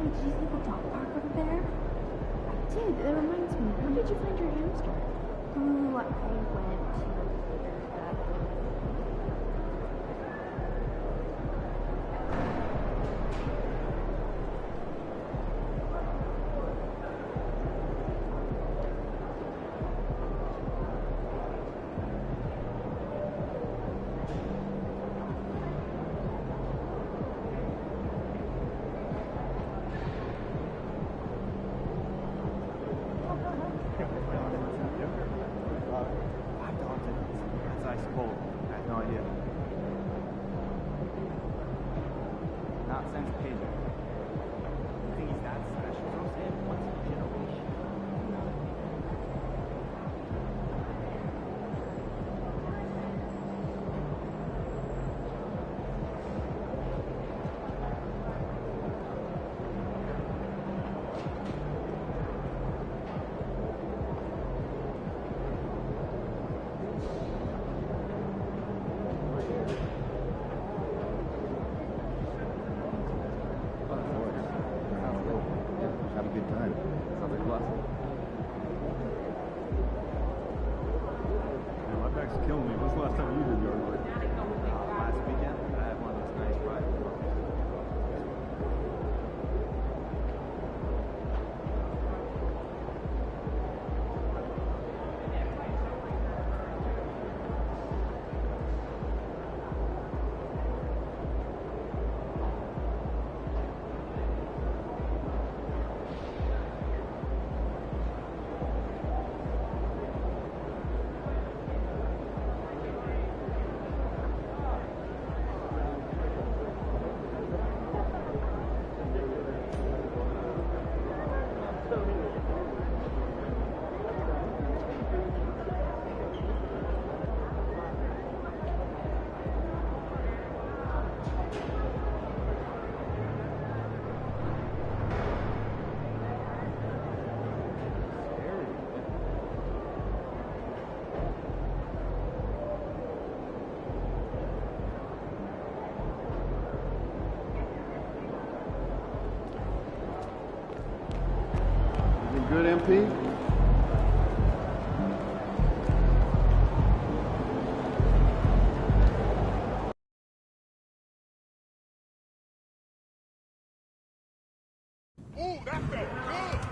did you see the dog park over there? I did. That reminds me. Where did you find your hamster? Ooh, I went to Good, MP? Ooh, that felt good!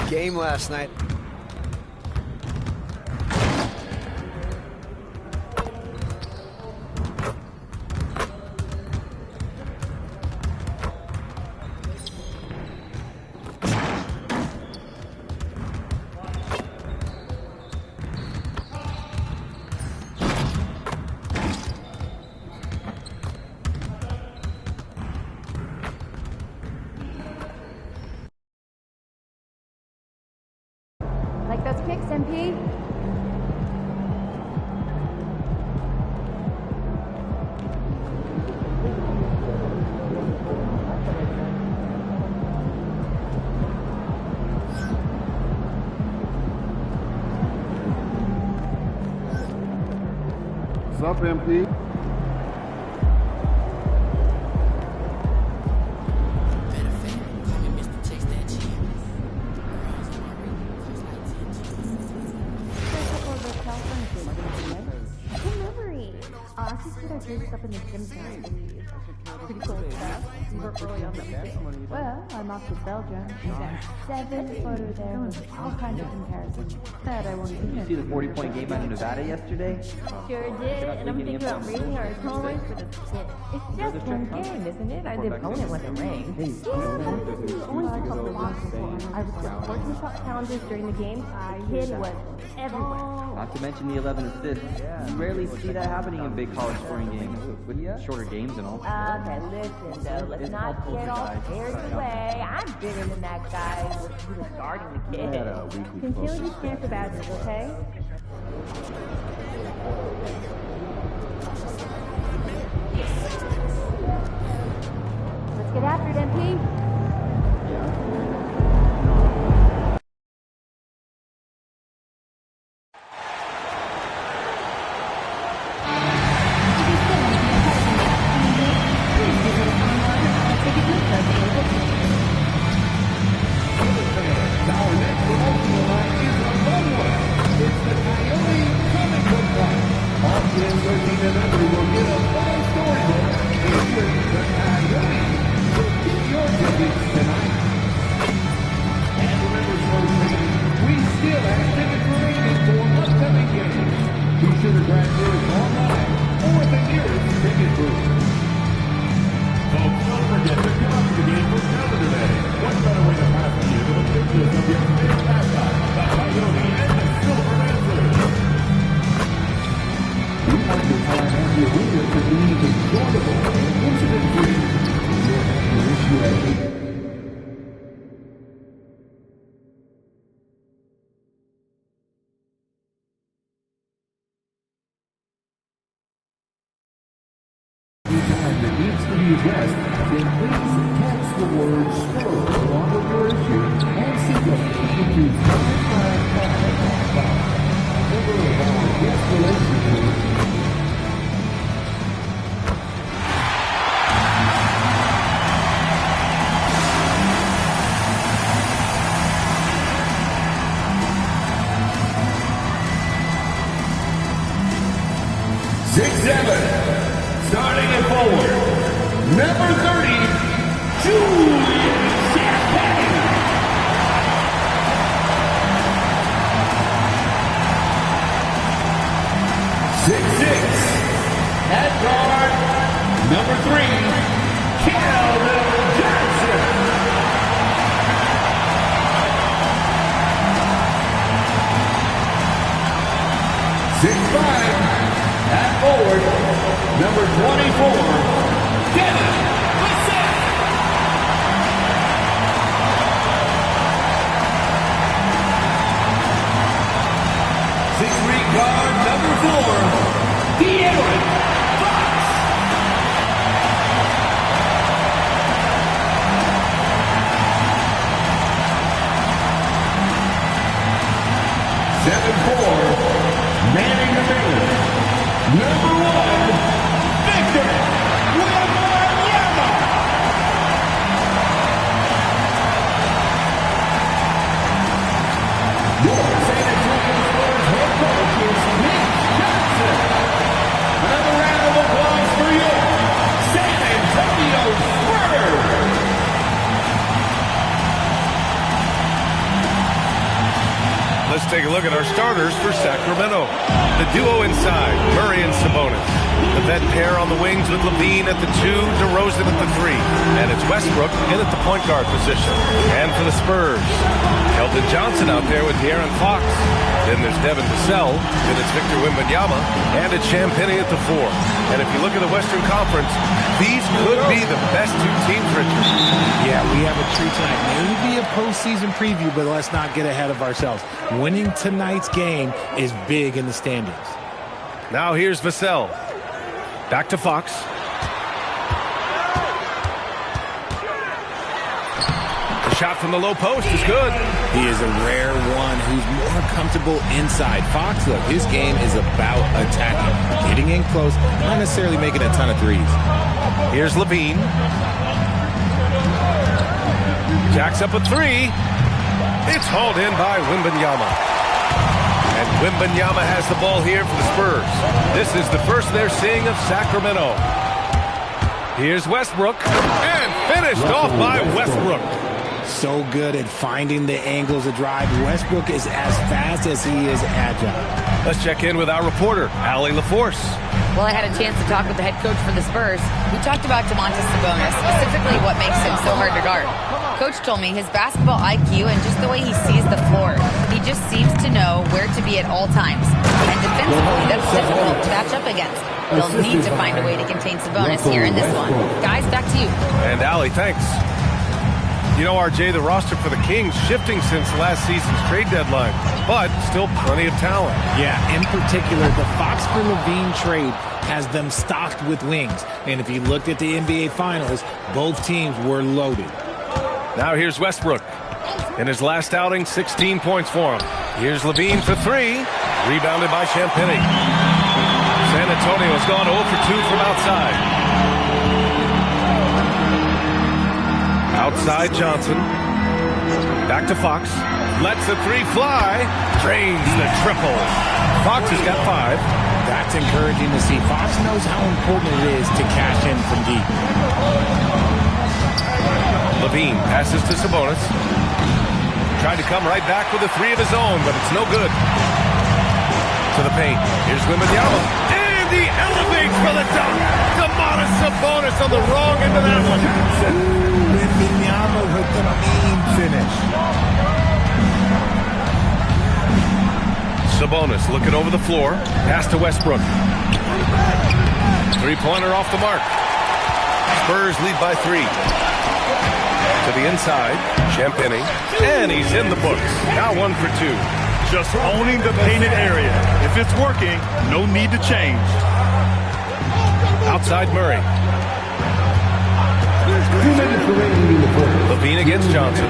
game last night. Like those kicks, MP? What's up, MP? Up in the gym tonight. Pretty cool stuff. We were early on the weekend. Well, I'm off to Belgium. We got 7 photos there with all kinds of comparisons. That I won't even. Did you see the 40-point game out of Nevada yesterday? Sure did, and I'm thinking about raising our tolerance for the pit. It's just one game, isn't it? The opponent wasn't ranked. Yeah, only a couple of blocks before. I was just 14 shot challenges during the game. Kid was everywhere. Not to mention the 11 assists. You rarely see that happening in big college scoring games with shorter games and all. Okay, listen though, let's not get all carried away. I'm bigger than that guy who was guarding the kid. Continue to stand for badges, okay? Let's get after it, MP. That needs to be addressed, then please text the word SPUR along with your issue and seek us to 55555. A member of our guest relations group. Starting it forward, number 30, Julian Champagne. 6'6", at guard, number 3, Calvin Johnson. 6'5", at forward, number 24, Kevin Lissette. 6'3" guard, number 4, De'Aaron Fox. 7'4", manning the middle, number 1, Victor a look at our starters for Sacramento. The duo inside, Murray and Sabonis. The vet pair on the wings with Levine at the 2, DeRozan at the 3. And it's Westbrook in at the point guard position. And for the Spurs, Keldon Johnson out there with De'Aaron Fox. Then there's Devin Vassell. Then it's Victor Wembanyama. And it's Champagnie at the 4. And if you look at the Western Conference, these could be the best two teams, Richard. Yeah, we have a treat tonight. Maybe a postseason preview, but let's not get ahead of ourselves. Winning tonight's game is big in the standings. Now here's Vassell. Back to Fox. The shot from the low post is good. He is a rare one who's more comfortable inside. Fox, look, his game is about attacking, getting in close, not necessarily making a ton of threes. Here's Levine. Jacks up a 3. It's hauled in by Wembanyama. And Wembanyama has the ball here for the Spurs. This is the first they're seeing of Sacramento. Here's Westbrook. And finished off by Westbrook. So good at finding the angles of drive. Westbrook is as fast as he is agile. Let's check in with our reporter, Allie LaForce. Well, I had a chance to talk with the head coach for the Spurs. We talked about Domantas Sabonis, specifically what makes him so hard to guard. Coach told me his basketball IQ and just the way he sees the floor. He just seems to know where to be at all times. And defensively, that's difficult to match up against. They'll need to find a way to contain Sabonis here in this one. Guys, back to you. And Allie, thanks. You know, RJ, the roster for the Kings shifting since last season's trade deadline, but still plenty of talent. Yeah, in particular, the Fox for Levine trade has them stocked with wings. And if you looked at the NBA Finals, both teams were loaded. Now here's Westbrook. In his last outing, 16 points for him. Here's Levine for 3. Rebounded by Champagnie. San Antonio's gone 0 for 2 from outside. Outside Johnson. Back to Fox. Lets the 3 fly. Drains the triple. Fox has got 5. That's encouraging to see. Fox knows how important it is to cash in from deep. Levine passes to Sabonis. Tried to come right back with a 3 of his own, but it's no good. To the paint. Here's Wembanyama. And he elevates for the dunk. Domantas Sabonis on the wrong end of that one. Wembanyama with the mean finish. Sabonis looking over the floor. Pass to Westbrook. 3-pointer off the mark. Spurs lead by 3. To the inside, Champagnie, and he's in the books. Now 1 for 2. Just owning the painted area. If it's working, no need to change. Outside Murray. Levine against Johnson.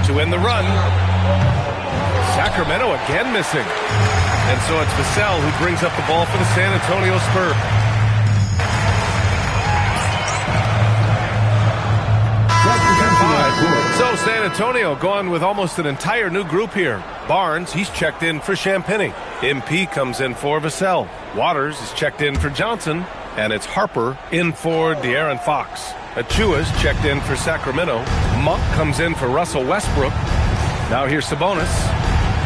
To end the run. Sacramento again missing. And so it's Vassell who brings up the ball for the San Antonio Spurs. So San Antonio going with almost an entire new group here. Barnes, he's checked in for Champagnie. MP comes in for Vassell. Waters is checked in for Johnson. And it's Harper in for De'Aaron Fox. Achua's checked in for Sacramento. Monk comes in for Russell Westbrook. Now here's Sabonis.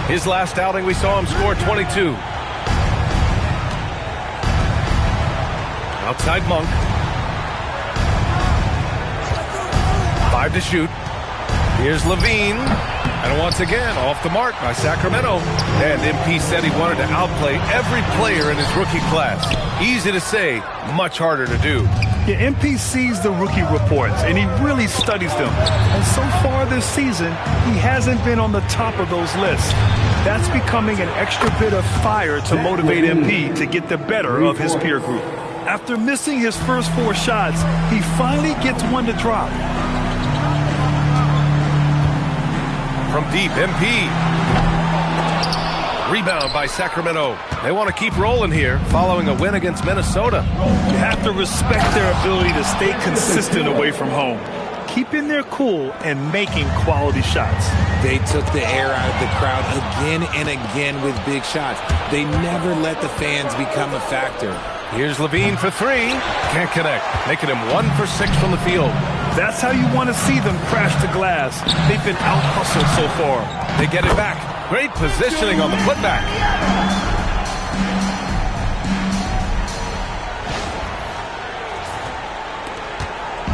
His last outing, we saw him score 22. Outside Monk. 5 to shoot. Here's Levine. And once again, off the mark by Sacramento. And MP said he wanted to outplay every player in his rookie class. Easy to say, much harder to do. Yeah, MP sees the rookie reports, and he really studies them. And so far this season, he hasn't been on the top of those lists. That's becoming an extra bit of fire to motivate MP to get the better of his peer group. After missing his first 4 shots, he finally gets one to drop. From deep, MP. Rebound by Sacramento. They want to keep rolling here following a win against Minnesota. You have to respect their ability to stay consistent away from home, keeping their cool and making quality shots. They took the air out of the crowd again and again with big shots. They never let the fans become a factor. Here's Levine for 3. Can't connect, making him 1 for 6 from the field. That's how you want to see them crash the glass. They've been out-hustled so far. They get it back. Great positioning on the putback.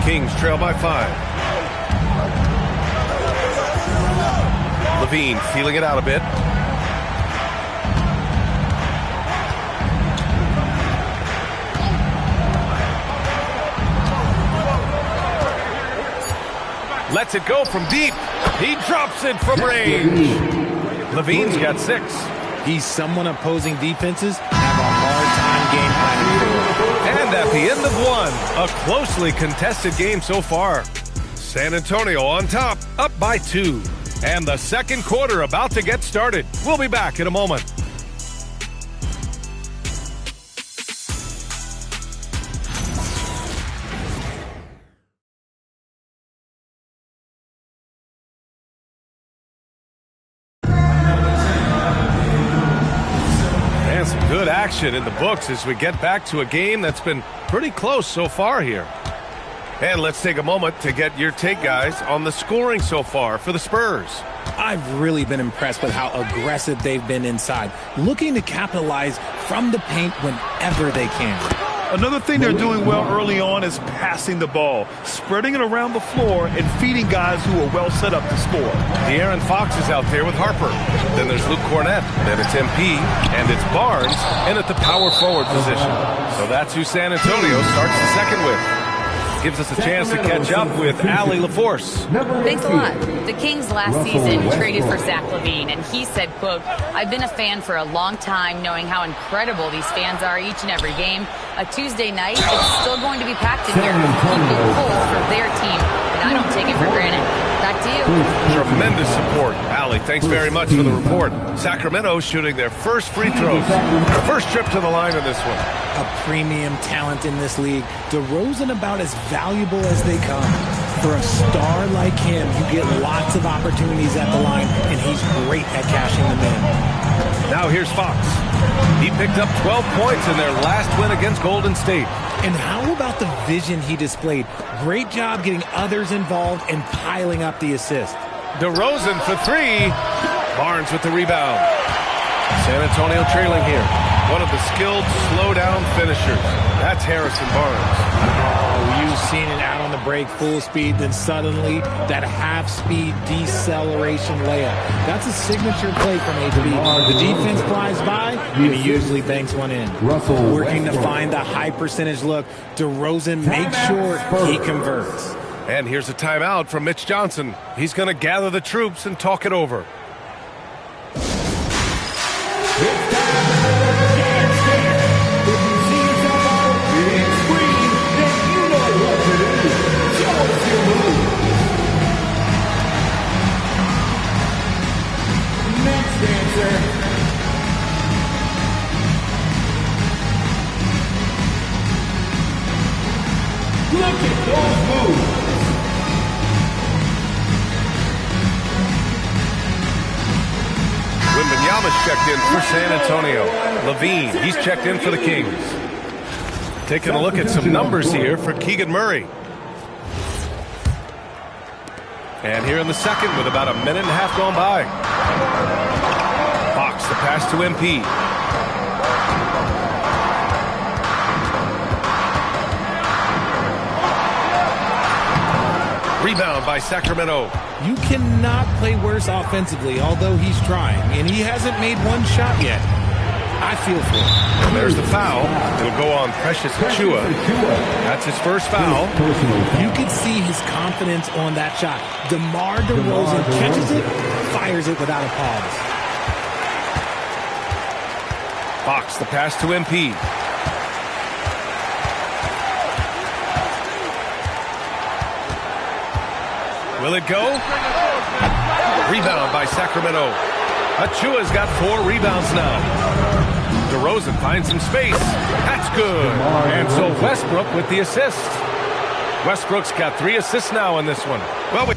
Kings trail by 5. Levine feeling it out a bit. Lets it go from deep. He drops it from range. Levine's got 6. He's someone opposing defenses have a hard time game planning for. And at the end of 1, a closely contested game so far. San Antonio on top, up by 2. And the second quarter about to get started. We'll be back in a moment. Good action in the books as we get back to a game that's been pretty close so far here. And let's take a moment to get your take, guys, on the scoring so far for the Spurs. I've really been impressed with how aggressive they've been inside, looking to capitalize from the paint whenever they can. Another thing they're doing well early on is passing the ball, spreading it around the floor and feeding guys who are well set up to score. De'Aaron Fox is out there with Harper. Then there's Luke Cornett. Then it's MP. And it's Barnes in at the power forward position. So that's who San Antonio starts the second with. Gives us a chance to catch up with Allie LaForce. Thanks a lot. The Kings last season traded for Zach LaVine, and he said, quote, "I've been a fan for a long time, knowing how incredible these fans are each and every game. A Tuesday night, it's still going to be packed in here. People pull for their team, and I don't take it for granted." Back to you. Tremendous support. Allie, thanks very much for the report. Sacramento shooting their first free throws. Their first trip to the line in this one. A premium talent in this league. DeRozan about as valuable as they come. For a star like him, you get lots of opportunities at the line, and he's great at cashing them in. Now here's Fox. He picked up 12 points in their last win against Golden State. And how about the vision he displayed? Great job getting others involved and piling up the assist. DeRozan for 3. Barnes with the rebound. San Antonio trailing here. One of the skilled slow-down finishers. That's Harrison Barnes. Oh, you've seen it out on the break full speed, then suddenly that half-speed deceleration layup. That's a signature play from HB. The defense flies by, and he usually banks one in. Working to find the high-percentage look, DeRozan makes sure he converts. And here's a timeout from Mitch Johnson. He's going to gather the troops and talk it over. Look at those moves. Wembanyama's checked in for San Antonio. Levine, he's checked in for the Kings. Taking a look at some numbers here for Keegan Murray. And here in the second with about a minute and a half gone by. Fox, the pass to MP. Rebound by Sacramento. You cannot play worse offensively, although he's trying, and he hasn't made one shot yet. I feel for him. And there's the foul. It'll go on Precious Achiuwa. That's his first foul. You can see his confidence on that shot. DeMar DeRozan catches it, fires it without a pause. Fox, the pass to MP. Will it go? Rebound by Sacramento. Achiuwa's got 4 rebounds now. DeRozan finds some space. That's good. And so Westbrook with the assist. Westbrook's got 3 assists now in this one. Well,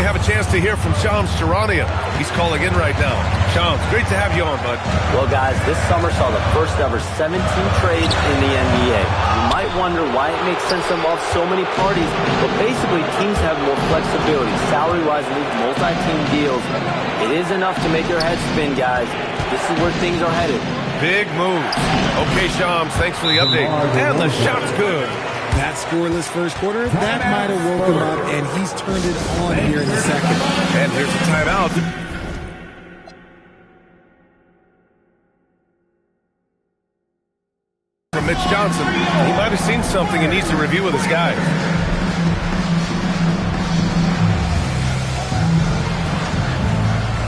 have a chance to hear from Shams Charania. He's calling in right now. Shams, great to have you on, bud. Well, guys, this summer saw the first ever 17 trades in the NBA. You might wonder why it makes sense to involve so many parties, but basically teams have more flexibility, salary-wise, in these multi-team deals. It is enough to make your head spin, guys. This is where things are headed. Big moves. Okay, Shams, thanks for the update. And the shot's good. That scoreless first quarter, that might have woke him up, and he's turned it on here in the second. And here's a timeout. From Mitch Johnson. He might have seen something and needs to review with his guys.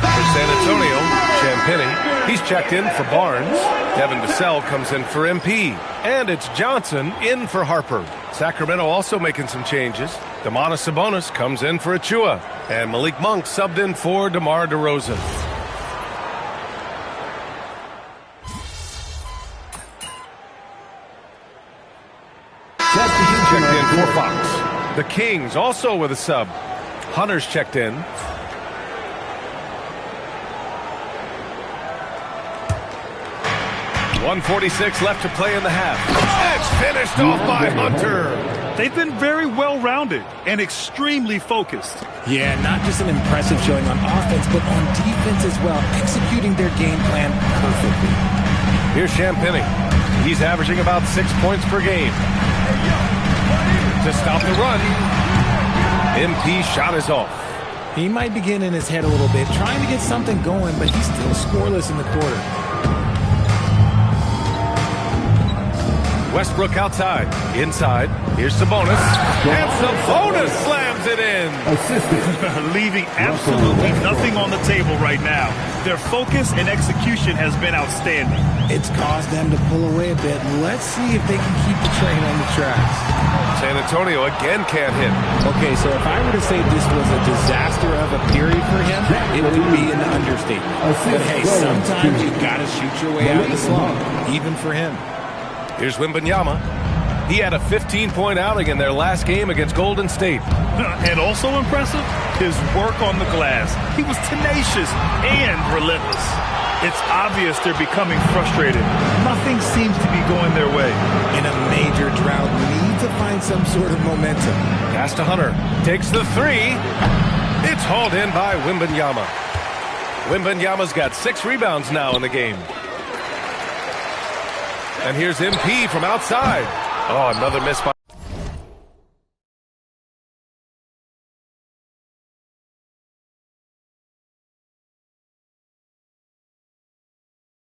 For San Antonio, Champagnie. He's checked in for Barnes. Devin Vassell comes in for MP. And it's Johnson in for Harper. Sacramento also making some changes. Domantas Sabonis comes in for Achua. And Malik Monk subbed in for DeMar DeRozan. Checked in for Fox. The Kings also with a sub. Hunter's checked in. .146 left to play in the half. It's finished off by Hunter. They've been very well-rounded and extremely focused. Yeah, not just an impressive showing on offense, but on defense as well, executing their game plan perfectly. Here's Champagnie. He's averaging about 6 points per game. To stop the run, MP shot is off. He might be getting in his head a little bit, trying to get something going, but he's still scoreless in the quarter. Westbrook outside. Inside. Here's Sabonis. And Sabonis slams it in. Leaving absolutely nothing on the table right now. Their focus and execution has been outstanding. It's caused them to pull away a bit. Let's see if they can keep the train on the tracks. San Antonio again can't hit. Okay, so if I were to say this was a disaster of a period for him, it would be an understatement. But hey, sometimes you got to shoot your way out of the slump, even for him. Here's Wembanyama. He had a 15-point outing in their last game against Golden State. And also impressive, his work on the glass. He was tenacious and relentless. It's obvious they're becoming frustrated. Nothing seems to be going their way. In a major drought, need to find some sort of momentum. Pass to Hunter. Takes the three. It's hauled in by Wembanyama. Wembanyama's got 6 rebounds now in the game. And here's MP from outside. Oh, another miss by